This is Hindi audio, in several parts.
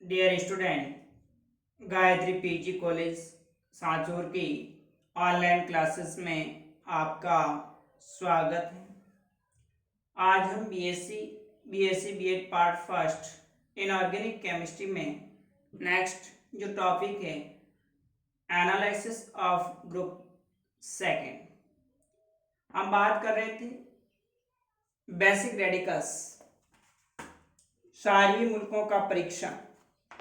Dear student, Gayatri PG college Sanchore की ऑनलाइन क्लासेस में आपका स्वागत है। आज हम BSc BEd part first inorganic chemistry में नेक्स्ट जो टॉपिक है एनालिसिस ऑफ ग्रुप सेकेंड, हम बात कर रहे थे बेसिक रेडिकल्स, क्षारीय मूलकों का परीक्षण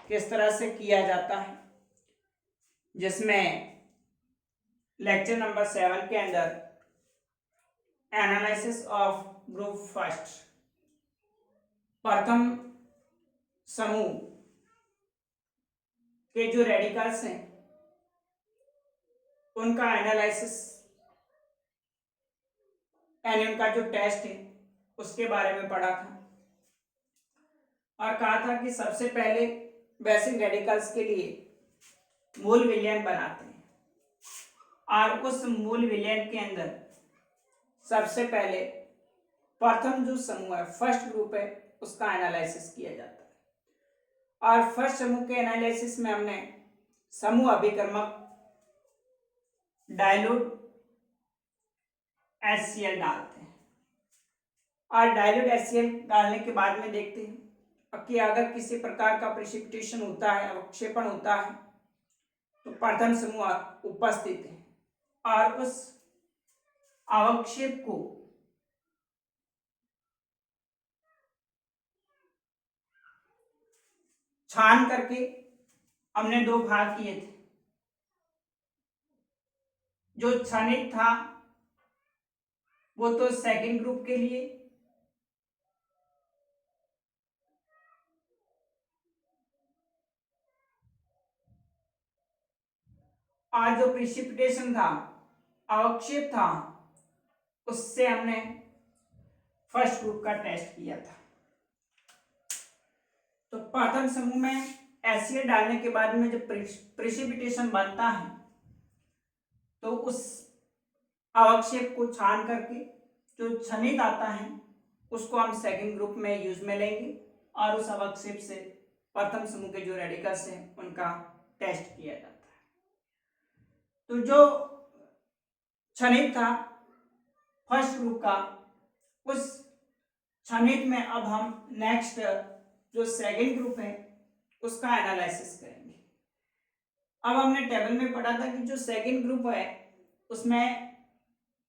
किस तरह से किया जाता है, जिसमें लेक्चर नंबर 7 के अंदर एनालिसिस ऑफ ग्रुप फर्स्ट प्रथम समूह के जो रेडिकल्स हैं उनका एनालिसिस यानी उनका जो टेस्ट है उसके बारे में पढ़ा था और कहा था कि सबसे पहले बेसिक रेडिकल्स के लिए मूल विलयन बनाते हैं और उस मूल विलयन के अंदर सबसे पहले प्रथम जो समूह है, फर्स्ट ग्रुप है, उसका एनालिसिस किया जाता है। और फर्स्ट समूह के एनालिसिस में हमने समूह अभिकर्मक डाइल्यूट HCl डालते हैं और डाइल्यूट HCl डालने के बाद में देखते हैं कि अगर किसी प्रकार का प्रेसिपिटेशन होता है, अवक्षेपण होता है, तो प्रथम समूह उपस्थित है और उस अवक्षेप को छान करके हमने दो भाग किए थे। जो क्षणिक था वो तो सेकंड ग्रुप के लिए, और जो प्रेसिपिटेशन था, अवक्षेप था, उससे हमने फर्स्ट ग्रुप का टेस्ट किया था। तो प्रथम समूह में HCl डालने के बाद में जब प्रेसिपिटेशन बनता है तो उस अवक्षेप को छान करके जो क्षणिक आता है उसको हम सेकंड ग्रुप में यूज में लेंगे और उस अवक्षेप से प्रथम समूह के जो रेडिकल्स हैं उनका टेस्ट किया जाता है। तो जो क्षणिक था फर्स्ट ग्रुप का, उस क्षणिक में अब हम नेक्स्ट जो सेकंड ग्रुप है उसका एनालिसिस करेंगे। अब हमने टेबल में पढ़ा था कि जो सेकंड ग्रुप है उसमें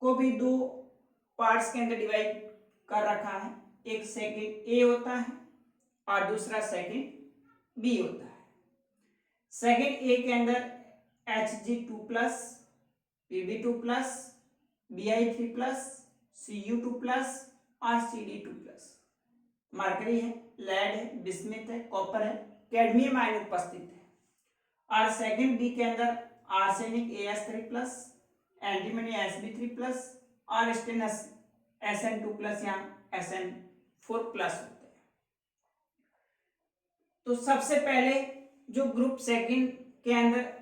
को भी दो पार्ट्स के अंदर डिवाइड कर रखा है। एक सेकंड ए होता है और दूसरा सेकंड बी होता है। सेकंड ए के अंदर Hg2+, Pb2+, Bi3+, Cu2+ और Cd2+, मरकरी है, लेड है, बिस्मिथ है, कॉपर है, कैडमियम आयन उपस्थित है। और सेकंड बी के अंदर आर्सेनिक As3+, एंटीमनी Sb3+ और स्टेनस Sn2+ या Sn4+ होते हैं। तो सबसे पहले जो ग्रुप सेकंड के अंदर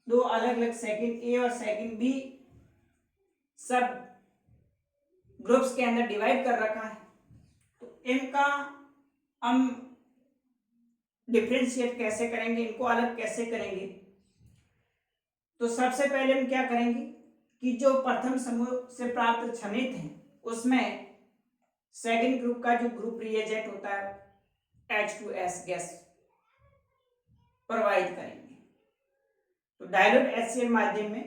दो अलग अलग सेकंड ए और सेकंड बी सब ग्रुप्स के अंदर डिवाइड कर रखा है, तो इनका हम डिफरेंशिएट कैसे करेंगे, इनको अलग कैसे करेंगे। तो सबसे पहले हम क्या करेंगे कि जो प्रथम समूह से प्राप्त क्षणिक है उसमें सेकंड ग्रुप का जो ग्रुप रिएजेंट होता है H2S गैस प्रोवाइड करेंगे। तो डाइल्यूट HCl माध्यम में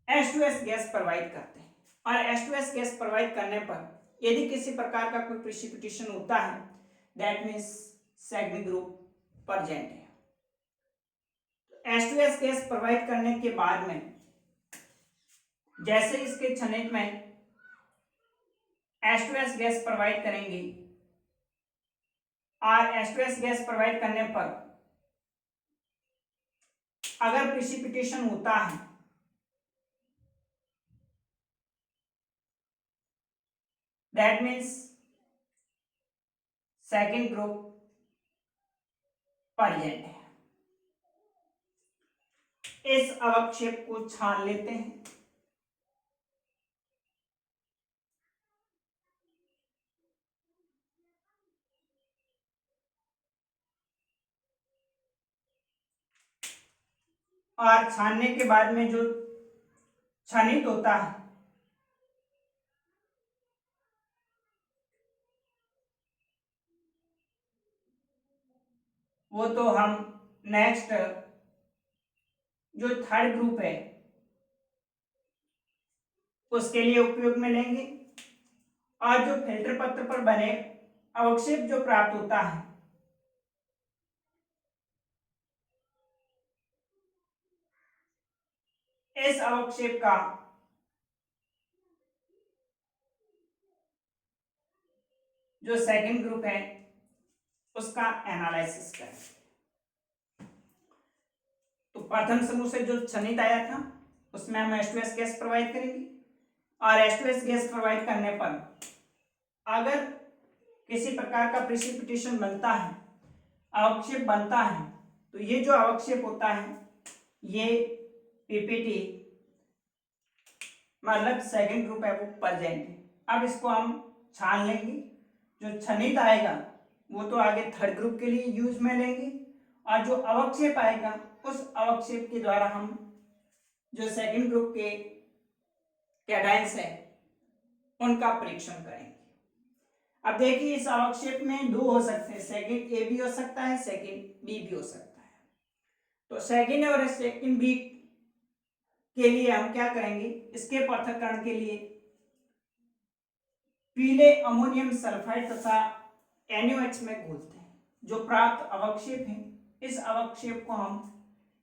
H2S गैस प्रोवाइड करते हैं और H2S गैस प्रोवाइड करने पर यदि किसी प्रकार का कोई प्रेसिपिटेशन होता है, that means second group present है। H2S गैस प्रोवाइड करने के बाद में जैसे इसके क्षणिक में H2S गैस प्रोवाइड करेंगे और H2S गैस प्रोवाइड करने पर अगर प्रेसिपिटेशन होता है that means second group present है। इस अवक्षेप को छान लेते हैं और छानने के बाद में जो क्षनित होता है वो तो हम नेक्स्ट जो थर्ड ग्रुप है उसके लिए उपयोग में लेंगे। और जो फिल्टर पत्र पर बने अवक्षेप जो प्राप्त होता है इस अवक्षेप का जो सेकंड ग्रुप है उसका एनालिसिस करें। तो प्रथम समूह से जो क्षनित आया था उसमें हम H2S गैस प्रोवाइड करेंगे और H2S गैस प्रोवाइड करने पर अगर किसी प्रकार का प्रेसिपिटेशन बनता है, अवक्षेप बनता है, तो ये जो अवक्षेप होता है ये पीपीटी मतलब सेकंड ग्रुप है वो प्रेजेंट है। अब इसको हम छान लेंगे, जो क्षनित आएगा वो तो आगे थर्ड ग्रुप के लिए यूज में लेंगे और जो अवक्षेप आएगा उस अवक्षेप के द्वारा हम जो सेकंड ग्रुप के कैटायंस है उनका परीक्षण करेंगे। अब देखिए इस अवक्षेप में दो हो सकते हैं, सेकंड ए भी हो सकता है, सेकंड बी भी हो सकता है। तो सेकंड और सेकंड बी के लिए हम क्या करेंगे, इसके पृथक्करण के लिए पीले अमोनियम सल्फाइड तथा NaOH में घोलते हैं। जो प्राप्त अवक्षेप है इस अवक्षेप को हम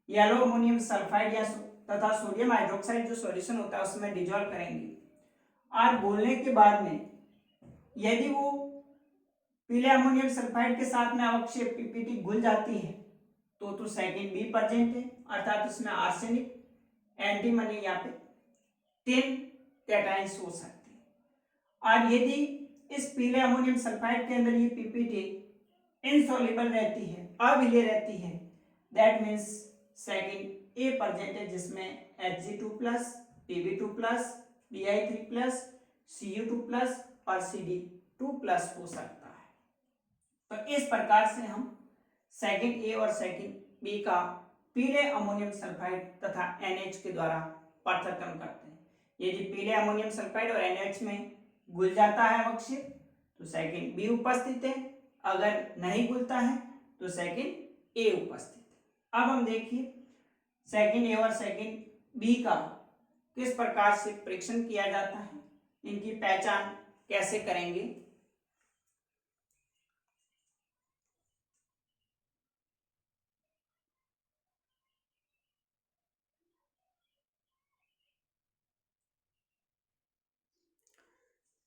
येलो अमोनियम सल्फाइड या तथा सोडियम हाइड्रोक्साइड जो सॉल्यूशन होता है उसमें डिजोल्व करेंगे और घोलने के बाद में यदि वो पीले अमोनियम सल्फाइड के साथ में अवक्षेप पीपीटी घुल जाती है तो सेकंड बी प्रेजेंट है, अर्थात उसमें आर्सेनिक, एंटीमनी या फिर टिन कैटायंस हो सकते हैं। और यदि इस पीले अमोनियम सल्फाइड के अंदर ये पीपीटी इनसॉल्युबल रहती है, अविलेय रहती है, that means second A present है जिसमें Hg2+, Pb2+, Bi3+, Cu2+ और Cd2+ हो सकता है। तो इस प्रकार से हम सेकंड ए और सेकंड बी का पीले अमोनियम सल्फाइड तथा NH के द्वारा पृथक्करण करते हैं। यदि पीले अमोनियम सल्फाइड और NH में घुल जाता है अवक्षेप तो सेकंड बी उपस्थित है, अगर नहीं घुलता है तो सेकंड ए उपस्थित है। अब हम देखिए सेकंड ए और सेकंड बी का किस प्रकार से परीक्षण किया जाता है, इनकी पहचान कैसे करेंगे।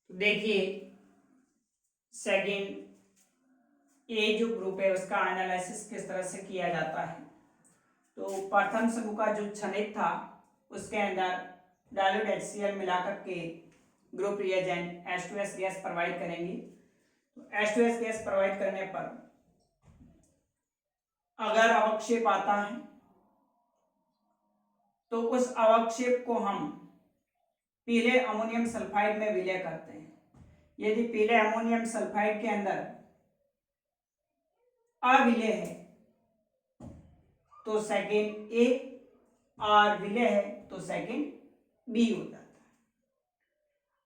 देखिए सेकंड ए जो ग्रुप है उसका एनालिसिस किस तरह से किया जाता है। तो प्रथम समूह का जो क्षनित था उसके अंदर डाइल्यूट HCl मिलाकर के group reagent H2S gas provide करेंगे। तो H2S गैस प्रोवाइड करने पर अगर अवक्षेप आता है तो उस अवक्षेप को हम पीले अमोनियम सल्फाइड में विलय करते हैं। यदि पीले अमोनियम सल्फाइड के अंदर अविलय है तो सेकंड ए और विलय है तो सेकंड बी हो जाता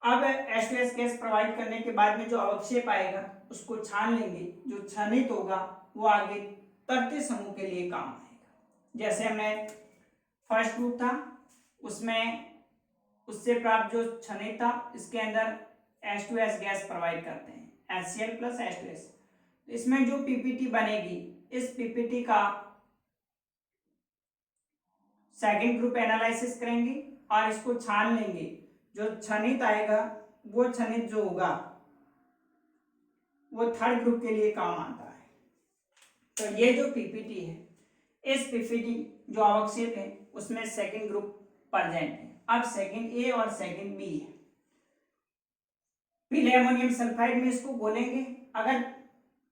है। अब H2S गैस प्रोवाइड करने के बाद में जो अवक्षेप आएगा उसको छान लेंगे, जो क्षनित होगा वो आगे तरते समूह के लिए काम आएगा। जैसे हमने फर्स्ट ग्रुप था उसमें उससे प्राप्त जो क्षनित था इसके अंदर H2S गैस प्रोवाइड करते हैं HCl + H2S। इसमें जो पीपीटी बनेगी इस पीपीटी का सेकंड ग्रुप एनालिसिस करेंगे और इसको छान लेंगे। जो क्षनित आएगा वो क्षनित जो होगा वो थर्ड ग्रुप के लिए काम आता है। तो ये जो पीपीटी है इस पीपीटी जो अवक्षेप है उसमें सेकंड ग्रुप प्रेजेंट है। अब सेकंड ए और सेकंड बी है, पीले अमोनियम सल्फाइड में इसको घोलेंगे, अगर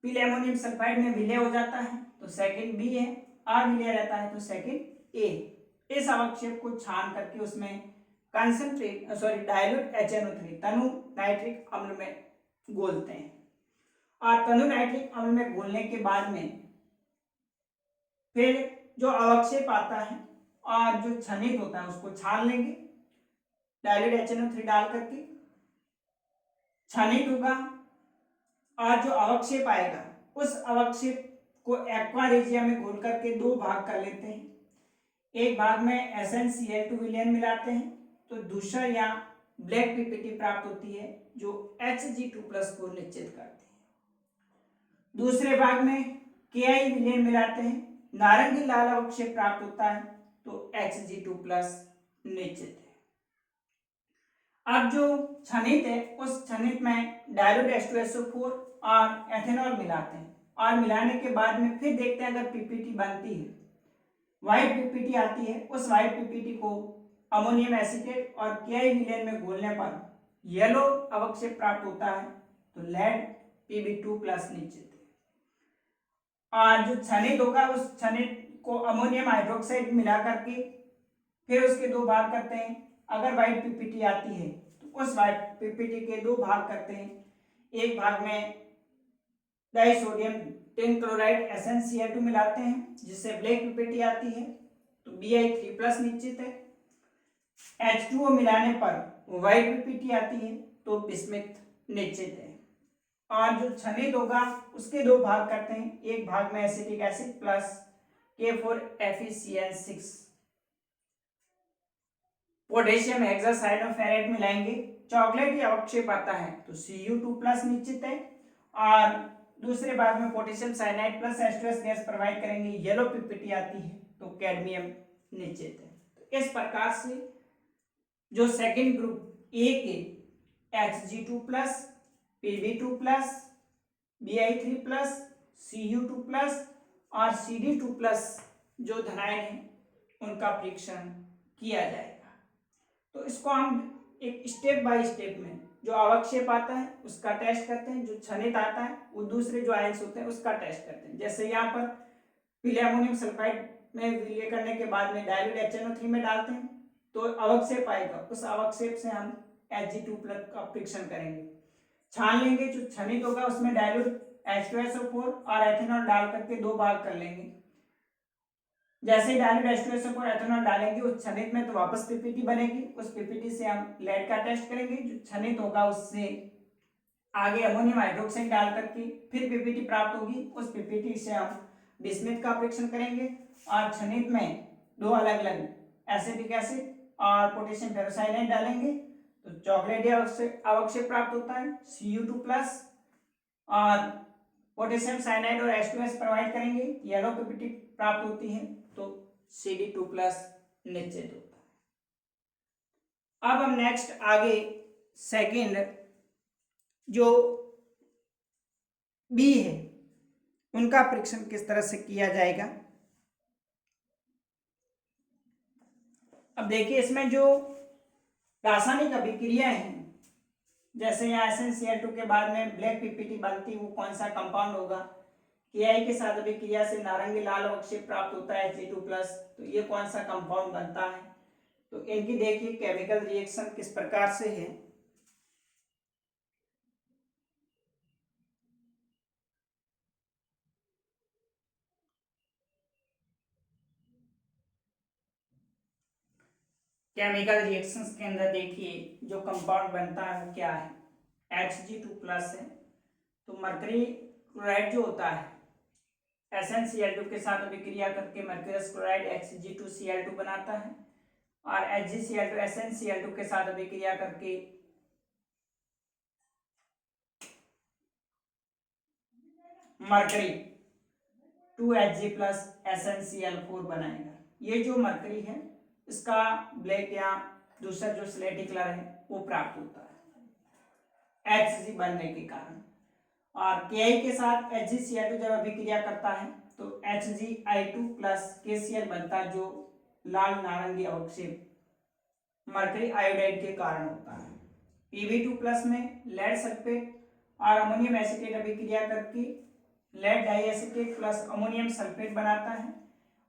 पीले अमोनियम सल्फाइड में विलय हो जाता है तो सेकंड बी है, अविलय रहता है तो सेकंड ए। इस अवक्षेप को छान करके उसमें डाइल्यूट HNO3 तनु नाइट्रिक अम्ल में घोलते हैं और तनु नाइट्रिक अम्ल में घोलने के बाद में फिर जो अवक्षेप आता है और जो क्षनित होता है उसको छान लेंगे डाइल्यूट HNO3 डाल करके, क्षनित होगा और जो अवक्षेप आएगा उस अवक्षेप को एक्वा रेजिया में घोल करके दो भाग कर लेते हैं। एक भाग में SnCl2 विलयन मिलाते हैं तो दूसरा या ब्लैक पीपीटी प्राप्त होती है जो Hg2+ को निश्चित करती है। दूसरे भाग में Ki विलयन मिलाते हैं, नारंगी लाल अवक्षेप प्राप्त होता है तो Hg2+ निश्चित है। अब जो क्षनित है उस क्षनित में डाइल्यूट H2SO4 और एथेनॉल मिलाते हैं और मिलाने के बाद में फिर देखते हैं अगर पीपीटी बनती है, व्हाइट पीपीटी आती है, उस व्हाइट पीपीटी को अमोनियम एसीटेट और Ki विलयन में घोलने पर येलो अवक्षेप प्राप्त होता है तो लेड Pb2+ निश्चित है। और जो क्षनित होगा उस क्षनित को अमोनियम हाइड्रोक्साइड मिला करके फिर उसके दो भाग करते हैं। अगर व्हाइट पीपीटी आती है तो उस व्हाइट पीपीटी के दो भाग करते हैं, एक भाग में डाइसोडियम टिन क्लोराइड SnCl2 मिलाते हैं जिससे ब्लैक पीपीटी आती है तो Bi3+ निश्चित है। H2O मिलाने पर व्हाइट पीपीटी आती है तो बिस्मिथ निश्चित है। और जो क्षनित होगा उसके दो भाग करते हैं, एक भाग में acetic acid plus K4FeCN6 potassium hexacyanoferrate मिलाएंगे, चॉकलेटी अवक्षेप आता है तो Cu2+ निश्चित है। और दूसरे भाग में potassium cyanide plus H2S gas provide करेंगे, येलो पीपीटी आती है तो कैडमियम निश्चित है। तो इस प्रकार से जो सेकंड ग्रुप ए के Hg2+, Pb2+, Bi3+, Cu2+ और Cd2+ जो धनायन है उनका परीक्षण किया जाएगा। तो इसको हम एक स्टेप बाय स्टेप में जो अवक्षेप आता है उसका टेस्ट करते हैं, जो क्षनित आता है वो दूसरे जो आयंस होते हैं उसका टेस्ट करते हैं। जैसे यहाँ पर पीले अमोनियम सल्फाइड में विलय करने के बाद में डाइल्यूट HNO3 में डालते हैं तो अवक्षेप आएगा, उस अवक्षेप से हम Hg2+ का परीक्षण करेंगे, छान लेंगे, जो क्षनित होगा उसमें डाइल्यूट H2SO4 और एथेनॉल डाल करके दो भाग कर लेंगे। जैसे ही डाइल्यूट H2SO4 और एथेनॉल डालेंगे उस क्षनित में तो वापस पीपीटी बनेगी, उस पीपीटी से हम लेड का टेस्ट करेंगे, जो क्षनित होगा उससे आगे अमोनियम हाइड्रोक्साइड डाल करके फिर पीपीटी प्राप्त होगी, उस पीपीटी से हम बिस्मिथ का परीक्षण करेंगे। और क्षनित में दो अलग अलग एसिटिक एसिड और पोटेशियम फेरोसाइनाइड डालेंगे तो चॉकलेटी अवक्षेप प्राप्त होता है Cu2+, और पोटेशियम साइनाइड और H2S प्रोवाइड करेंगे, येलो पीपीटी प्राप्त होती है तो Cd2+ निश्चित होता है। अब हम नेक्स्ट आगे सेकंड जो बी है उनका परीक्षण किस तरह से किया जाएगा। अब देखिए इसमें जो रासायनिक अभिक्रिया है, जैसे यहाँ SnCl2 के बाद में ब्लैक पीपीटी बनती वो कौन सा कंपाउंड होगा, Ki के साथ अभिक्रिया से नारंगी लाल अवक्षेप प्राप्त होता है Hg2+, तो ये कौन सा कंपाउंड बनता है। तो इनकी देखिए केमिकल रिएक्शन किस प्रकार से है। केमिकल रिएक्शंस के अंदर देखिए जो कंपाउंड बनता है वो क्या है, Hg2+ है तो मरकरी क्लोराइड जो होता है SnCl2 के साथ अभिक्रिया करके मरकरस क्लोराइड Hg2Cl2 बनाता है, और HgCl2 SnCl2 के साथ अभिक्रिया करके मरकरी 2Hg+ SnCl4 बनाएगा। ये जो मरकरी है इसका ब्लैक या दूसरा जो स्लेटी कलर है वो प्राप्त होता है Hg बनने के कारण। और Ki के साथ HgCl2 जब अभिक्रिया करता है तो Hgi2+ KCl बनता है, जो लाल नारंगी अवक्षेप मरकरी आयोडाइड के कारण होता है। Pb2+ में लेड सल्फेट और अमोनियम एसीटेट अभिक्रिया करके लेड डाइएसीटेट प्लस अमोनियम सल्फेट बनाता है,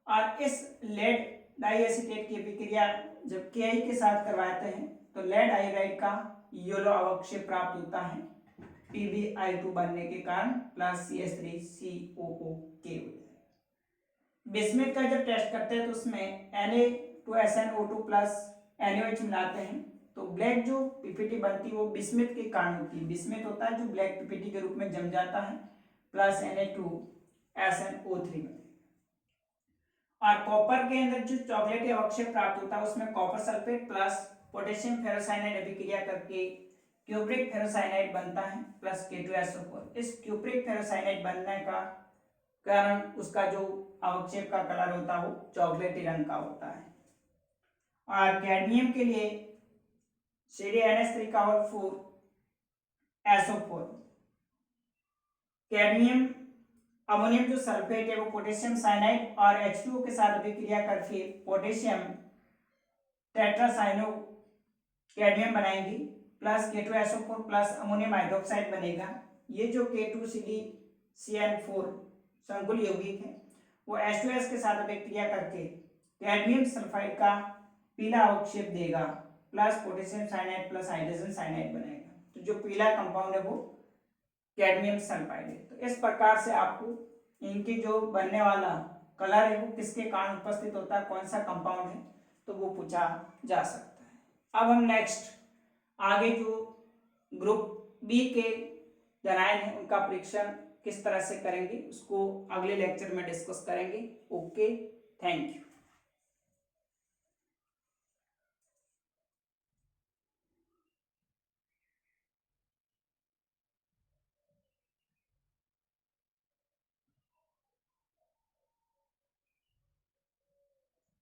और इस लेड डाइएसीटेट की अभिक्रिया जब Ki के साथ करवाते हैं तो लेड आयोडाइड का येलो अवक्षेप प्राप्त होता है PbI2 बनने के कारण प्लस CH3COO के हो जाएगा। बिस्मिथ का जब टेस्ट करते हैं तो उसमें Na2SnO2 प्लस NaOH मिलाते हैं, तो ब्लैक जो पीपीटी बनती है वो बिस्मिथ के कारण होती है। बिस्मिथ होता है जो ब्लैक पीपीटी के रूप में जम जाता है, प्लस Na2SnO3 में। और कॉपर के अंदर जो चॉकलेटी अवक्षेप प्राप्त होता है उसमें copper sulphate plus potassium ferrocyanide अभिक्रिया करके क्यूप्रिक फेरोसाइनाइड बनता है, प्लस K2SO4। इस क्यूप्रिक फेरोसाइनाइड बनने का कारण उसका जो अवक्षेप का कलर होता है वो चॉकलेटी रंग का होता है। और कैडमियम के लिए CdNH3 SO4। कैडमियम अमोनियम जो सल्फेट है वो पोटेशियम साइनाइड और H2O के साथ अभिक्रिया करके पोटेशियम टेट्रासाइनो कैडमियम बनाएंगी, plus K2SO4 plus ammonium hydroxide बनेगा। ये जो K2CdCN4 संकुल यौगिक है वो H2S के साथ अभिक्रिया करके कैडमियम सल्फाइड का पीला अवक्षेप देगा, plus potassium cyanide plus hydrogen cyanide बनेगा। तो जो पीला कंपाउंड है वो कैडमियम सल्फाइड है। तो इस प्रकार से आपको इनकी जो बनने वाला कलर है वो किसके कारण उपस्थित होता है, कौन सा कंपाउंड है, तो वो पूछा जा सकता है। अब हम नेक्स्ट आगे जो ग्रुप बी के जनायन है उनका परीक्षण किस तरह से करेंगे उसको अगले लेक्चर में डिस्कस करेंगे। Okay, thank you.